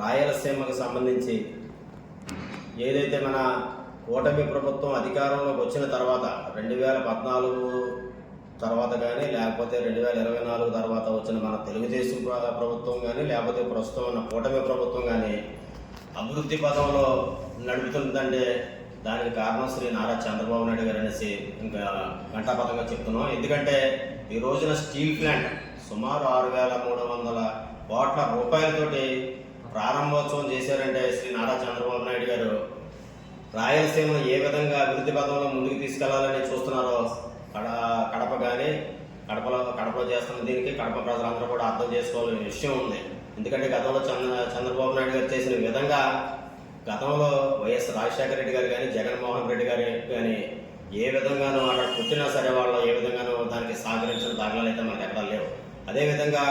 రాయలసీమకు సంబంధించి ఏదైతే మన కూటమి ప్రభుత్వం అధికారంలోకి వచ్చిన తర్వాత 2014 తర్వాత కానీ లేకపోతే 2024 తర్వాత వచ్చిన మన తెలుగుదేశం ప్రభుత్వం కానీ లేకపోతే ప్రస్తుతం ఉన్న కూటమి ప్రభుత్వం కానీ అభివృద్ధి పదంలో నడుపుతుందంటే దానికి కారణం శ్రీ నారా చంద్రబాబు నాయుడు గారు అనేసి ఇంకా ఘంటాపథంగా చెప్తున్నాం. ఎందుకంటే ఈ రోజున స్టీల్ ప్లాంట్ సుమారు 6,300 కోట్ల రూపాయలతోటి ప్రారంభోత్సవం చేశారంటే శ్రీ నారా చంద్రబాబు నాయుడు గారు రాయలసీమను ఏ విధంగా అభివృద్ధి పదంలో ముందుకు తీసుకెళ్లాలని చూస్తున్నారో కడపలో చేస్తున్న దీనికి కడప ప్రజలందరూ కూడా అర్థం చేసుకోవాల్సిన విషయం ఉంది. ఎందుకంటే గతంలో చంద్రబాబు నాయుడు గారు చేసిన విధంగా గతంలో వైఎస్ రాజశేఖర రెడ్డి గారు కానీ జగన్మోహన్ రెడ్డి గారు కానీ ఏ విధంగానూ అక్కడ పుట్టినా సరే వాళ్ళు ఏ విధంగానూ దానికి సహకరించిన దాఖలాలు అయితే మనకు ఎక్కడా లేవు. అదేవిధంగా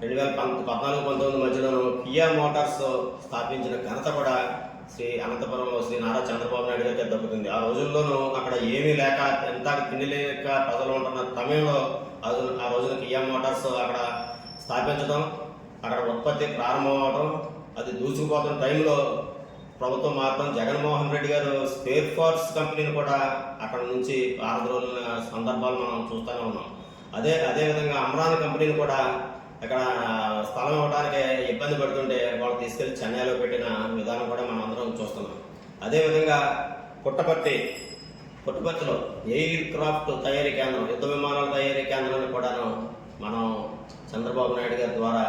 2014-19 మధ్యలోనూ కియా మోటార్స్ స్థాపించిన ఘనత కూడా శ్రీ అనంతపురంలో శ్రీ నారా చంద్రబాబు నాయుడు గారికి దక్కుతుంది. ఆ రోజుల్లోనూ అక్కడ ఏమీ లేక ఎంత తిండి లేక ప్రజలు ఉంటున్న సమయంలో ఆ రోజున కియా మోటార్స్ అక్కడ స్థాపించడం, అక్కడ ఉత్పత్తి ప్రారంభం అవడం, అది దూసుకుపోతున్న టైంలో ప్రభుత్వం మాత్రం జగన్మోహన్ రెడ్డి గారు స్పేర్ పార్ట్స్ కంపెనీని కూడా అక్కడ నుంచి పారద్రోలిన సందర్భాలు మనం చూస్తూనే ఉన్నాం. అదేవిధంగా అమ్రాన్ కంపెనీని కూడా అక్కడ స్థలం ఇవ్వడానికి ఇబ్బంది పడుతుంటే వాళ్ళు తీసుకెళ్లి చెన్నైలో పెట్టిన విధానం కూడా మనం అందరం చూస్తున్నాం. అదేవిధంగా పుట్టపర్తిలో ఎయిర్ క్రాఫ్ట్ తయారీ కేంద్రం, యుద్ధ విమానాల తయారీ కేంద్రాన్ని కూడాను మనం చంద్రబాబు నాయుడు గారి ద్వారా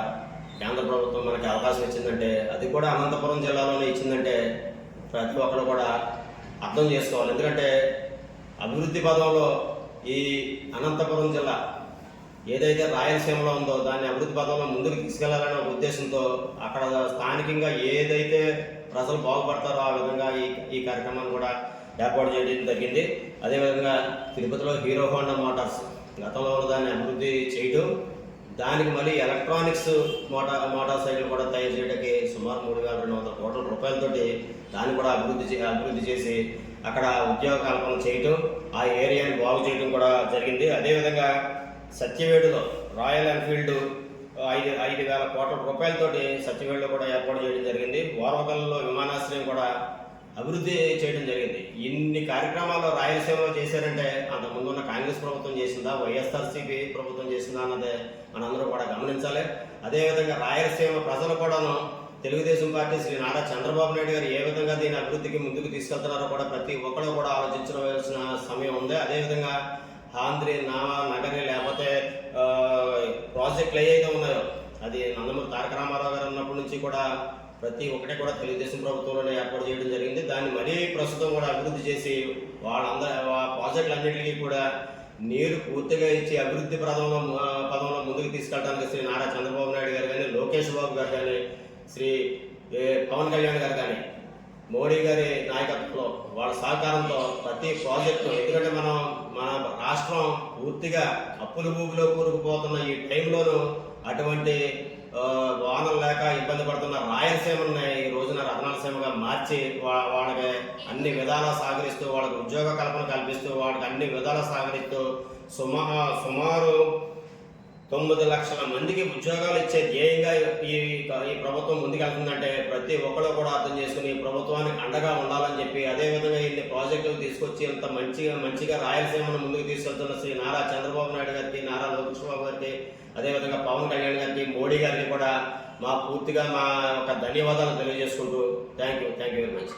కేంద్ర ప్రభుత్వం మనకి అవకాశం ఇచ్చిందంటే అది కూడా అనంతపురం జిల్లాలోనే ఇచ్చిందంటే ప్రతి ఒక్కరు కూడా అర్థం చేసుకోవాలి. ఎందుకంటే అభివృద్ధి పదంలో ఈ అనంతపురం జిల్లా ఏదైతే రాయలసీమలో ఉందో దాన్ని అభివృద్ధి పదంలో ముందుకు తీసుకెళ్లాలనే ఒక ఉద్దేశంతో అక్కడ స్థానికంగా ఏదైతే ప్రజలు బాగుపడతారో ఆ విధంగా ఈ కార్యక్రమాన్ని కూడా ఏర్పాటు చేయడం జరిగింది. అదేవిధంగా తిరుపతిలో హీరో హోండా మోటార్స్ గతంలో దాన్ని అభివృద్ధి చేయడం, దానికి మళ్ళీ ఎలక్ట్రానిక్స్ మోటార్ సైకిల్ కూడా తయారు చేయడానికి సుమారు 3,200 కోట్ల రూపాయలతోటి దాన్ని కూడా అభివృద్ధి చేసి అక్కడ ఉద్యోగ కల్పన చేయటం, ఆ ఏరియాని బాగు చేయడం కూడా జరిగింది. అదేవిధంగా సత్యవేడులో రాయల్ ఎన్ఫీల్డ్ 5,000 కోట్ల రూపాయలతోటి సత్యవేడులో కూడా ఏర్పాటు చేయడం జరిగింది. ఓర్వకల్లో విమానాశ్రయం కూడా అభివృద్ధి చేయడం జరిగింది. ఇన్ని కార్యక్రమాలు రాయలసీమలో చేశారంటే అంతకుముందు ఉన్న కాంగ్రెస్ ప్రభుత్వం చేసిందా, వైఎస్ఆర్సీపీ ప్రభుత్వం చేసిందా అన్నదే మనందరూ కూడా గమనించాలి. అదేవిధంగా రాయలసీమ ప్రజలు కూడాను తెలుగుదేశం పార్టీ శ్రీ నారా చంద్రబాబు నాయుడు గారు ఏ విధంగా దీని అభివృద్ధికి ముందుకు తీసుకెళ్తున్నారో కూడా ప్రతి ఒక్కరు కూడా ఆలోచించవలసిన సమయం ఉంది. అదేవిధంగా ఆంధ్రీ నగరి లేకపోతే ప్రాజెక్టులు ఏవైతే ఉన్నాయో అది నందమూరి తారక రామారావు గారు ఉన్నప్పటి నుంచి కూడా ప్రతి ఒక్కటే కూడా తెలుగుదేశం ప్రభుత్వంలోనే ఏర్పాటు చేయడం జరిగింది. దాన్ని మరీ ప్రస్తుతం కూడా అభివృద్ధి చేసి ప్రాజెక్టులన్నింటికీ కూడా నీరు పూర్తిగా ఇచ్చి అభివృద్ధి పదంలో ముందుకు తీసుకెళ్ళడానికి శ్రీ నారా చంద్రబాబు నాయుడు గారు కానీ, లోకేష్ బాబు గారు కానీ, శ్రీ పవన్ కళ్యాణ్ గారు కానీ, మోడీ గారి నాయకత్వంలో వాళ్ళ సహకారంతో ప్రతి ప్రాజెక్టు, ఎందుకంటే మన రాష్ట్రం పూర్తిగా అప్పుల ఊబిలో కూరుకుపోతున్న ఈ టైంలోనూ అటువంటి వానలు లేక ఇబ్బంది పడుతున్న రాయలసీమని ఈ రోజున రత్నాలసీమగా మార్చి వాళ్ళకి అన్ని విధాలా సహకరిస్తూ, వాళ్ళకి ఉద్యోగ కల్పన కల్పిస్తూ, వాళ్ళకి అన్ని విధాలా సహకరిస్తూ సుమారు 9 లక్షల మందికి ఉద్యోగాలు ఇచ్చే ధ్యేయంగా ఈ ప్రభుత్వం ముందుకెళ్తుందంటే ప్రతి ఒక్కరు కూడా అర్థం చేసుకుని ఈ ప్రభుత్వానికి అండగా ఉండాలని చెప్పి, అదేవిధంగా ఇన్ని ప్రాజెక్టులు తీసుకొచ్చి ఇంత మంచిగా రాయలసీమను ముందుకు తీసుకెళ్తున్న శ్రీ నారా చంద్రబాబు నాయుడు గారికి, నారా లోకేష్ బాబు గారికి, అదేవిధంగా పవన్ కళ్యాణ్ గారికి, మోడీ గారికి కూడా పూర్తిగా మా యొక్క ధన్యవాదాలు తెలియజేసుకుంటూ థ్యాంక్ యూ వెరీ మచ్.